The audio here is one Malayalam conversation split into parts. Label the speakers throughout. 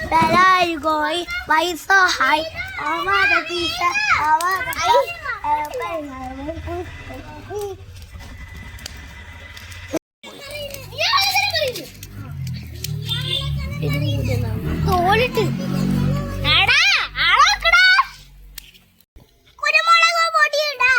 Speaker 1: Where are you going? Why so high? Over the pizza, over the തോളിട്ട് കുരുമുളക് പൊടിയിടാ.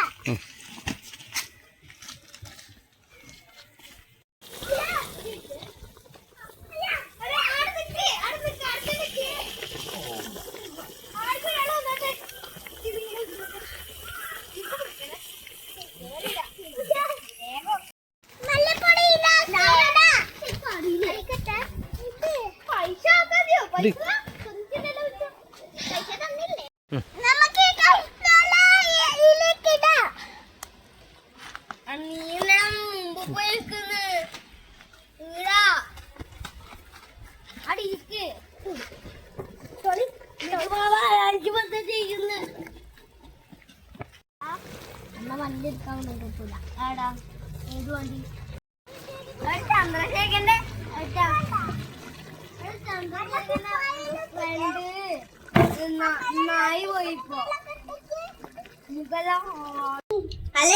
Speaker 1: വണ്ടി എടുക്കാൻ പറ്റൂല. ആടാ ഏത് വണ്ടി? ചന്ദ്രശേഖരന്റെ നായി പോയിപ്പോ അല്ല